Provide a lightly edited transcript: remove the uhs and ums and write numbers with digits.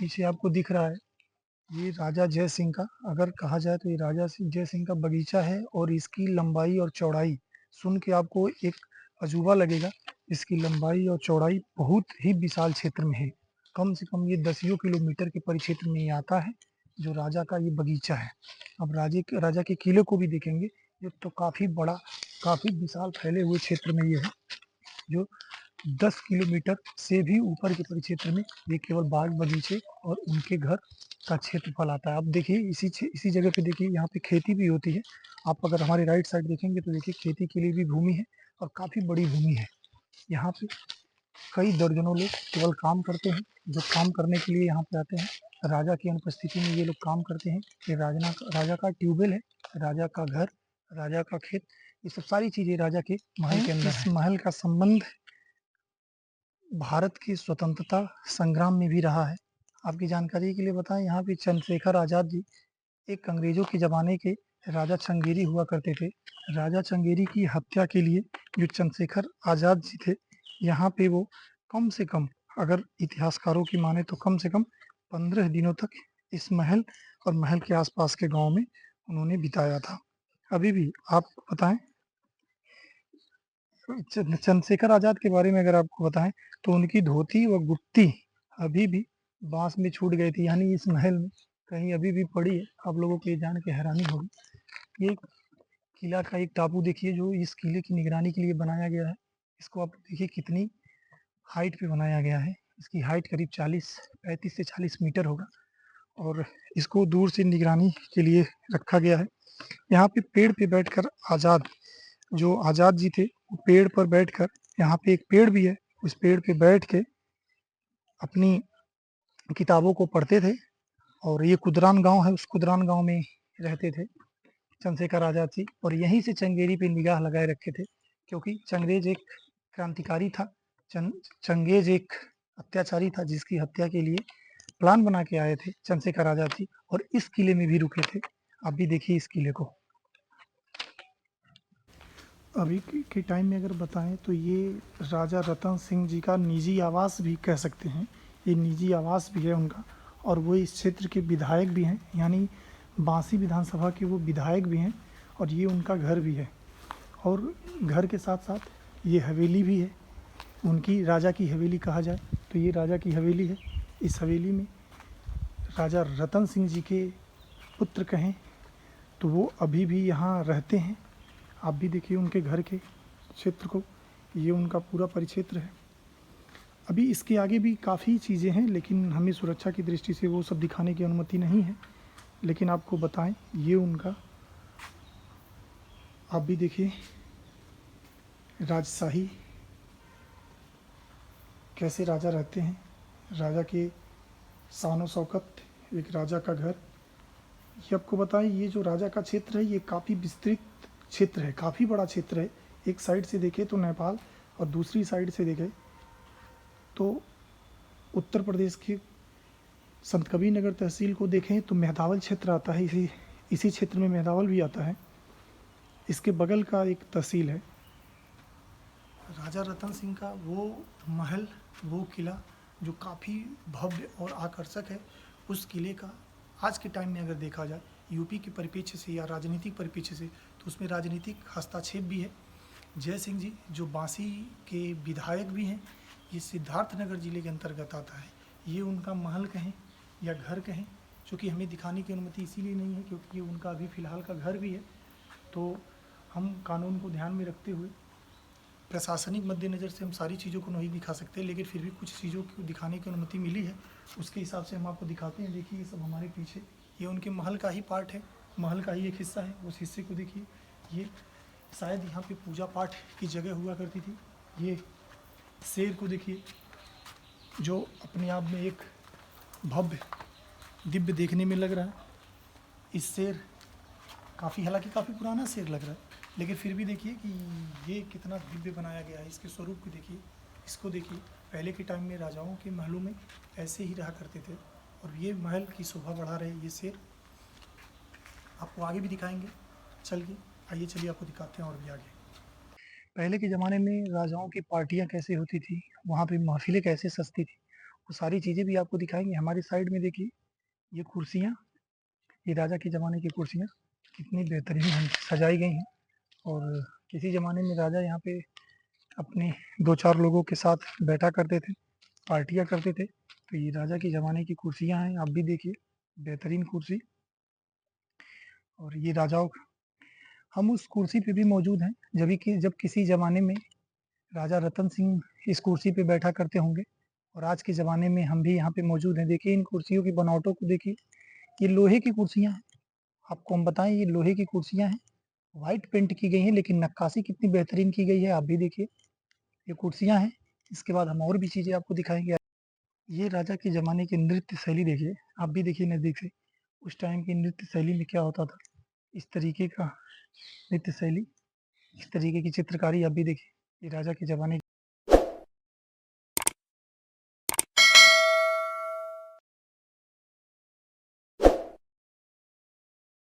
पीछे आपको दिख रहा है, ये राजा जय सिंह का, अगर कहा जाए तो ये जय सिंह का बगीचा है और इसकी लंबाई और चौड़ाई सुन के आपको एक अजूबा लगेगा। इसकी लंबाई और चौड़ाई बहुत ही विशाल क्षेत्र में है। कम से कम ये दसियों किलोमीटर के परिक्षेत्र में ये आता है, जो राजा का ये बगीचा है। अब राजा के किले को भी देखेंगे, ये तो काफी बड़ा, काफी विशाल फैले हुए क्षेत्र में ये है, जो 10 किलोमीटर से भी ऊपर के परिक्षेत्र में ये केवल बाग बगीचे और उनके घर का क्षेत्रफल आता है। अब देखिए इसी जगह पे देखिए, यहाँ पे खेती भी होती है। आप अगर हमारे राइट साइड देखेंगे तो देखिए खेती के लिए भी भूमि है और काफी बड़ी भूमि है। यहाँ पे कई दर्जनों लोग केवल काम करते हैं, जो काम करने के लिए यहाँ पे आते हैं। राजा की अनुपस्थिति में ये लोग काम करते हैं। ये राजा का ट्यूबवेल है, राजा का घर, राजा का खेत, ये सब सारी चीजें राजा के महल के अंदर है। इस महल का संबंध भारत की स्वतंत्रता संग्राम में भी रहा है। आपकी जानकारी के लिए बताएं, यहाँ पे चंद्रशेखर आजाद जी एक अंग्रेजों के जमाने के राजा चंगेरी हुआ करते थे। राजा चंगेरी की हत्या के लिए जो चंद्रशेखर आजाद जी थे, यहाँ पे वो कम से कम, अगर इतिहासकारों की माने तो कम से कम 15 दिनों तक इस महल और महल के आसपास के गांव में उन्होंने बिताया था। अभी भी आप बताएं, चंद्रशेखर आजाद के बारे में अगर आपको बताएं तो उनकी धोती व गुत्ती अभी भी बांस में छूट गई थी, यानी इस महल में कहीं अभी भी पड़ी है। आप लोगों को ये जान के हैरानी होगी। ये किला का एक टापू देखिए, जो इस किले की निगरानी के लिए बनाया गया है। इसको आप देखिए कितनी हाइट पे बनाया गया है। इसकी हाइट करीब 35 से 40 मीटर होगा और इसको दूर से निगरानी के लिए रखा गया है। यहाँ पे बैठकर जो आजाद जी थे, वो पेड़ पर बैठकर, यहाँ पे एक पेड़ भी है, उस पेड़ पे बैठ के अपनी किताबों को पढ़ते थे। और ये कुदरान गांव है, उस कुदरान गांव में रहते थे चंद्रशेखर आजाद जी, और यहीं से चंगेरी पे निगाह लगाए रखे थे, क्योंकि चंगेज एक क्रांतिकारी था। चंगेज एक अत्याचारी था, जिसकी हत्या के लिए प्लान बना के आए थे चंद्रशेखर आजाद जी, और इस किले में भी रुके थे। आप भी देखिए इस किले को। अभी के टाइम में अगर बताएं तो ये राजा रतन सिंह जी का निजी आवास भी कह सकते हैं। ये निजी आवास भी है उनका, और वो इस क्षेत्र के विधायक भी हैं, यानी बांसी विधानसभा के वो विधायक भी हैं, और ये उनका घर भी है। और घर के साथ साथ ये हवेली भी है उनकी, राजा की हवेली कहा जाए तो ये राजा की हवेली है। इस हवेली में राजा रतन सिंह जी के पुत्र कहें तो वो अभी भी यहाँ रहते हैं। आप भी देखिए उनके घर के क्षेत्र को, ये उनका पूरा परिक्षेत्र है। अभी इसके आगे भी काफ़ी चीज़ें हैं, लेकिन हमें सुरक्षा की दृष्टि से वो सब दिखाने की अनुमति नहीं है। लेकिन आपको बताएं, ये उनका, आप भी देखिए राजशाही कैसे राजा रहते हैं, राजा के शान और शौकत, एक राजा का घर। ये आपको बताएं, ये जो राजा का क्षेत्र है ये काफ़ी विस्तृत क्षेत्र है, काफ़ी बड़ा क्षेत्र है। एक साइड से देखें तो नेपाल, और दूसरी साइड से देखें तो उत्तर प्रदेश के संत कबीर नगर तहसील को देखें तो मेहदावल क्षेत्र आता है। इसी क्षेत्र में मेहदावल भी आता है। इसके बगल का एक तहसील है। राजा रतन सिंह का वो महल, वो किला जो काफ़ी भव्य और आकर्षक है, उस किले का आज के टाइम में अगर देखा जाए यूपी के परिप्रेक्ष्य से या राजनीतिक परिप्रेक्ष्य से, तो उसमें राजनीतिक हस्तक्षेप भी है। जय सिंह जी जो बांसी के विधायक भी हैं, ये सिद्धार्थनगर जिले के अंतर्गत आता है। ये उनका महल कहें या घर कहें, जो कि हमें दिखाने की अनुमति इसीलिए नहीं है क्योंकि ये उनका अभी फ़िलहाल का घर भी है। तो हम कानून को ध्यान में रखते हुए, प्रशासनिक मद्देनज़र से हम सारी चीज़ों को नहीं दिखा सकते, लेकिन फिर भी कुछ चीज़ों को दिखाने की अनुमति मिली है, उसके हिसाब से हम आपको दिखाते हैं। देखिए ये सब हमारे पीछे, ये उनके महल का ही पार्ट है, महल का ही एक हिस्सा है। उस हिस्से को देखिए, ये शायद यहाँ पे पूजा पाठ की जगह हुआ करती थी। ये शेर को देखिए, जो अपने आप में एक भव्य दिव्य देखने में लग रहा है। इस शेर हालांकि काफ़ी पुराना शेर लग रहा है, लेकिन फिर भी देखिए कि ये कितना दिव्य बनाया गया है। इसके स्वरूप को देखिए, इसको देखिए। पहले के टाइम में राजाओं के महलों में ऐसे ही रहा करते थे, और ये महल की शोभा बढ़ा रहे ये शेर। आपको आगे भी दिखाएंगे चल के, आइए चलिए आपको दिखाते हैं और भी आगे। पहले के ज़माने में राजाओं की पार्टियां कैसे होती थी, वहाँ पे महफिलें कैसे सजती थी, वो सारी चीज़ें भी आपको दिखाएंगे। हमारी साइड में देखिए ये कुर्सियाँ, ये राजा के ज़माने की कुर्सियाँ कितनी बेहतरीन ढंग से सजाई गई हैं। और किसी ज़माने में राजा यहाँ पे अपने 2-4 लोगों के साथ बैठा करते थे, पार्टियाँ करते थे। तो ये राजा के ज़माने की कुर्सियाँ हैं, आप भी देखिए बेहतरीन कुर्सी। और ये राजाओं, हम उस कुर्सी पे भी मौजूद हैं जब किसी ज़माने में राजा रतन सिंह इस कुर्सी पे बैठा करते होंगे। और आज के ज़माने में हम भी यहाँ पे मौजूद हैं। देखिए इन कुर्सियों की बनावटों को देखिए, ये लोहे की कुर्सियाँ हैं। आपको हम बताएं ये लोहे की कुर्सियाँ हैं, व्हाइट पेंट की गई हैं, लेकिन नक्काशी कितनी बेहतरीन की गई है आप भी देखिए। ये कुर्सियाँ हैं। इसके बाद हम और भी चीज़ें आपको दिखाएंगे। ये राजा के ज़माने की नृत्य शैली देखिए, आप भी देखिए नज़दीक से। उस टाइम की नृत्य शैली में क्या होता था, इस तरीके का नृत्य शैली, इस तरीके की चित्रकारी आप भी देखिए। ये राजा के ज़माने